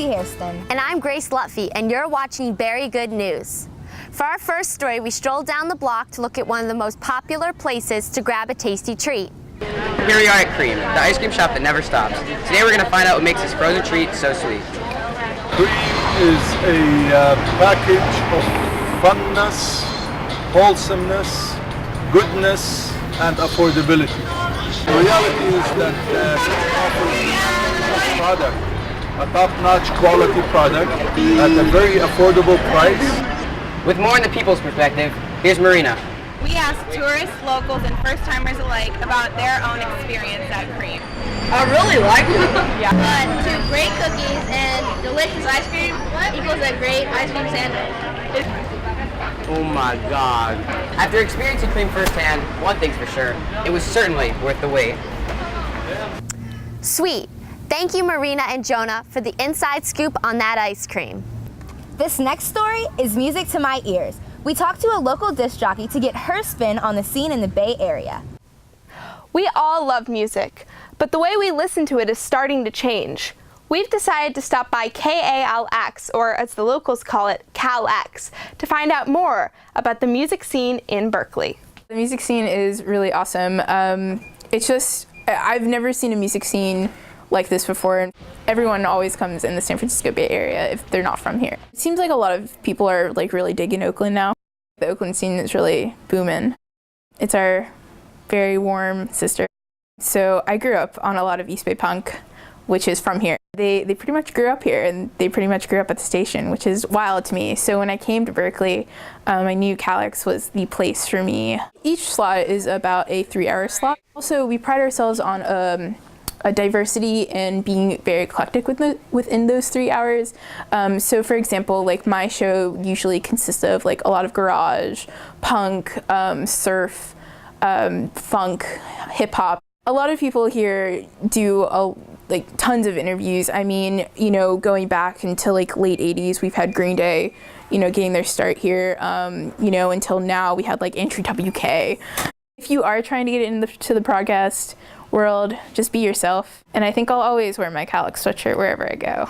Hairston. And I'm Grace Lutfi, and you're watching Very Good News. For our first story, we strolled down the block to look at one of the most popular places to grab a tasty treat. Here we are at Cream, the ice cream shop that never stops. Today we're going to find out what makes this frozen treat so sweet. Cream is a package of funness, wholesomeness, goodness, and affordability. The reality is that Cream offers a product, a top-notch quality product at a very affordable price. With more in the people's perspective, here's Marina. We asked tourists, locals, and first-timers alike about their own experience at Cream. I really like it. Yeah. Two great cookies and delicious ice cream equals a great ice cream sandwich. Oh my God. After experiencing Cream firsthand, one thing's for sure, it was certainly worth the wait. Sweet. Thank you, Marina and Jonah, for the inside scoop on that ice cream. This next story is music to my ears. We talked to a local disc jockey to get her spin on the scene in the Bay Area. We all love music, but the way we listen to it is starting to change. We've decided to stop by KALX, or as the locals call it, CalX, to find out more about the music scene in Berkeley. The music scene is really awesome. It's just, I've never seen a music scene like this before. Everyone always comes in the San Francisco Bay Area if they're not from here. It seems like a lot of people are like really digging Oakland now. The Oakland scene is really booming. It's our very warm sister. So I grew up on a lot of East Bay punk, which is from here. They pretty much grew up here, and they pretty much grew up at the station, which is wild to me. So when I came to Berkeley, I knew CalX was the place for me. Each slot is about a 3-hour slot. Also, we pride ourselves on a diversity and being very eclectic within those 3 hours. So for example, like my show usually consists of like a lot of garage, punk, surf, funk, hip hop. A lot of people here do like tons of interviews. I mean, you know, going back into like late 80s, we've had Green Day, you know, getting their start here. You know, until now we had like Entry WK. If you are trying to get into the broadcast world, just be yourself. And I think I'll always wear my CalX sweatshirt wherever I go.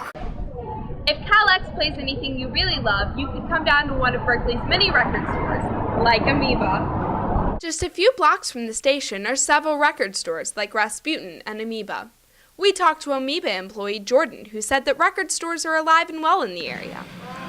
If CalX plays anything you really love, you can come down to one of Berkeley's many record stores, like Amoeba. Just a few blocks from the station are several record stores like Rasputin and Amoeba. We talked to Amoeba employee Jordan, who said that record stores are alive and well in the area.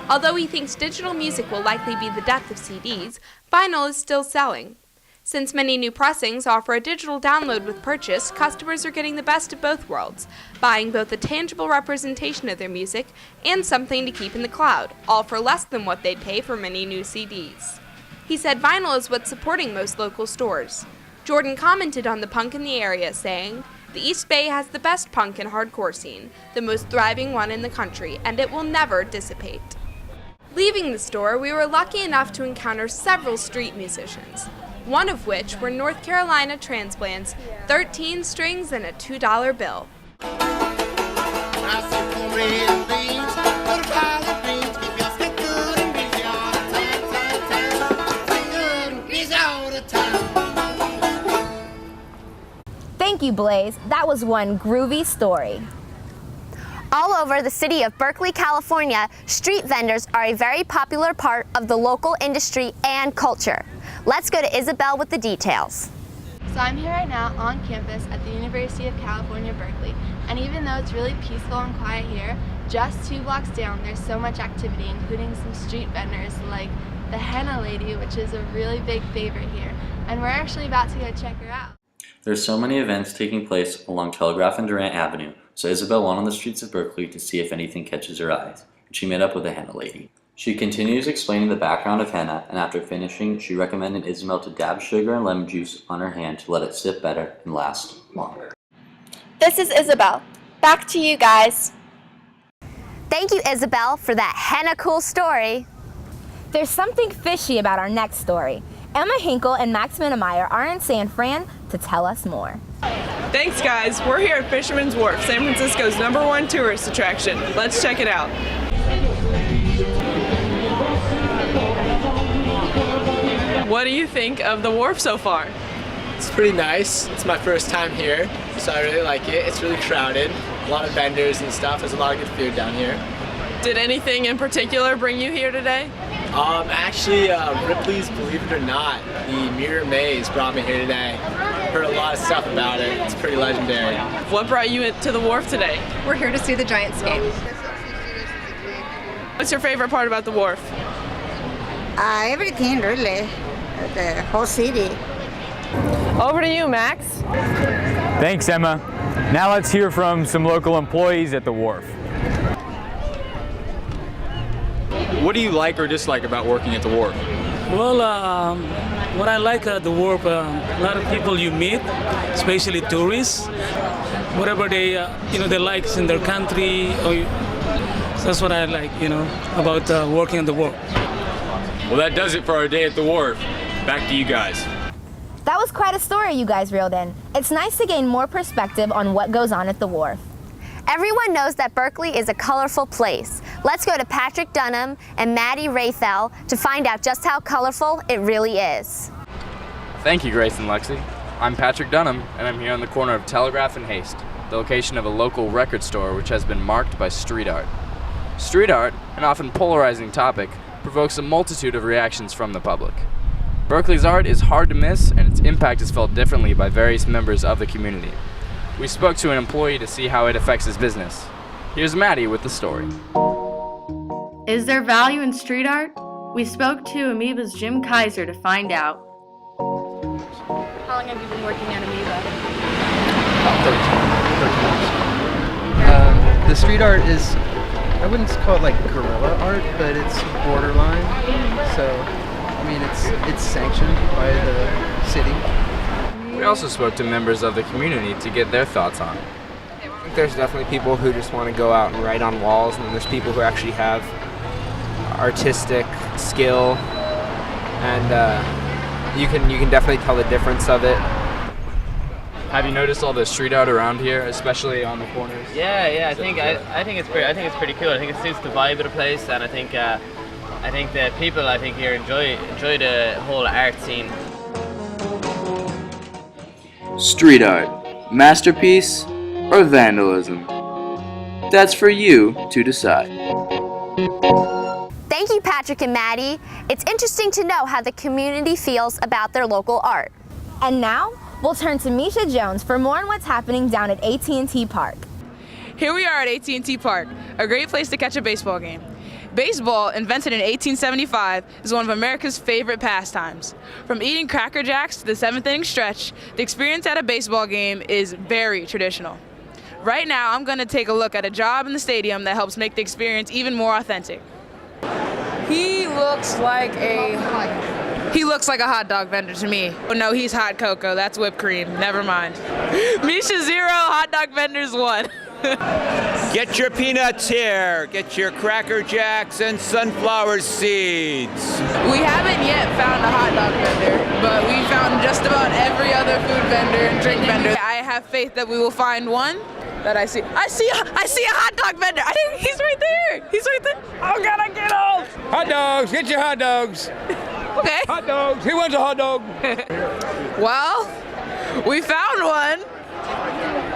Although he thinks digital music will likely be the death of CDs, vinyl is still selling. Since many new pressings offer a digital download with purchase, customers are getting the best of both worlds, buying both a tangible representation of their music and something to keep in the cloud, all for less than what they'd pay for many new CDs. He said vinyl is what's supporting most local stores. Jordan commented on the punk in the area, saying, "The East Bay has the best punk and hardcore scene, the most thriving one in the country, and it will never dissipate." Leaving the store, we were lucky enough to encounter several street musicians, one of which were North Carolina Transplant's 13 Strings and a $2 bill. Thank you, Blaze. That was one groovy story. All over the city of Berkeley, California, street vendors are a very popular part of the local industry and culture. Let's go to Isabel with the details. So I'm here right now on campus at the University of California, Berkeley. And even though it's really peaceful and quiet here, just 2 blocks down there's so much activity, including some street vendors like the Henna Lady, which is a really big favorite here. And we're actually about to go check her out. There's so many events taking place along Telegraph and Durant Avenue, so Isabel went on the streets of Berkeley to see if anything catches her eyes, and she met up with the Henna Lady. She continues explaining the background of henna, and after finishing, she recommended Isabel to dab sugar and lemon juice on her hand to let it sit better and last longer. This is Isabel. Back to you guys. Thank you, Isabel, for that henna cool story. There's something fishy about our next story. Emma Hinkle and Max Minnemeyer are in San Fran to tell us more. Thanks, guys. We're here at Fisherman's Wharf, San Francisco's #1 tourist attraction. Let's check it out. What do you think of the wharf so far? It's pretty nice. It's my first time here, so I really like it. It's really crowded. A lot of vendors and stuff. There's a lot of good food down here. Did anything in particular bring you here today? Actually, Ripley's Believe It or Not, the Mirror Maze brought me here today. Heard a lot of stuff about it. It's pretty legendary. What brought you to the wharf today? We're here to see the Giants game. What's your favorite part about the wharf? Everything really, the whole city. Over to you, Max. Thanks, Emma. Now let's hear from some local employees at the wharf. What do you like or dislike about working at the wharf? Well, what I like at the wharf, a lot of people you meet, especially tourists, whatever they, they like in their country. So that's what I like, about working at the wharf. Well, that does it for our day at the wharf. Back to you guys. That was quite a story you guys reeled in. It's nice to gain more perspective on what goes on at the wharf. Everyone knows that Berkeley is a colorful place. Let's go to Patrick Dunham and Maddie Rathel to find out just how colorful it really is. Thank you, Grace and Lexi. I'm Patrick Dunham, and I'm here on the corner of Telegraph and Haste, the location of a local record store which has been marked by street art. Street art, an often polarizing topic, provokes a multitude of reactions from the public. Berkeley's art is hard to miss, and its impact is felt differently by various members of the community. We spoke to an employee to see how it affects his business. Here's Maddie with the story. Is there value in street art? We spoke to Amoeba's Jim Kaiser to find out. How long have you been working at Amoeba? About 13 years. The street art is, I wouldn't call it like guerrilla art, but it's borderline. So, I mean, it's sanctioned by the city. We also spoke to members of the community to get their thoughts on it. I think there's definitely people who just want to go out and write on walls, and then there's people who actually have artistic skill, and you can definitely tell the difference of it. Have you noticed all the street art around here, especially on the corners? Yeah. I think it's pretty cool. I think it suits the vibe of the place, and I think the people here enjoy the whole art scene. Street art, masterpiece, or vandalism? That's for you to decide. Thank you, Patrick and Maddie. It's interesting to know how the community feels about their local art. And now, we'll turn to Misha Jones for more on what's happening down at AT&T Park. Here we are at AT&T Park, a great place to catch a baseball game. Baseball, invented in 1875, is one of America's favorite pastimes. From eating Cracker Jacks to the 7th inning stretch, the experience at a baseball game is very traditional. Right now, I'm going to take a look at a job in the stadium that helps make the experience even more authentic. He looks like a hot dog vendor to me. Oh no, he's hot cocoa. That's whipped cream. Never mind. Misha 0, hot dog vendors 1. Get your peanuts here. Get your Cracker Jacks and sunflower seeds. We haven't yet found a hot dog vendor, but we found just about every other food vendor and drink vendor. I have faith that we will find one that I see. I see a hot dog vendor. I think he's right there. He's right there. Oh God, I get old. Hot dogs. Get your hot dogs. Okay. Hot dogs. Who wants a hot dog? Well, we found one,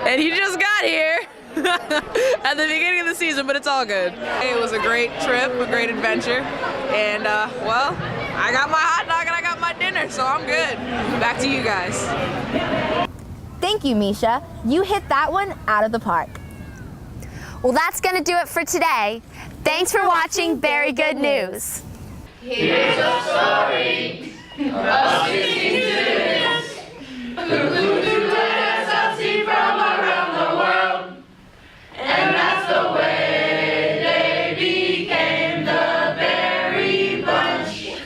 and he just got here. At the beginning of the season, but it's all good. It was a great trip, a great adventure, and well, I got my hot dog and I got my dinner, so I'm good. Back to you guys. Thank you, Misha. You hit that one out of the park. Well, that's going to do it for today. Thanks for watching Very Good News. Here's a story of 16 students who flew to SLC from around the world. And that's the way they became the Beary Bunch.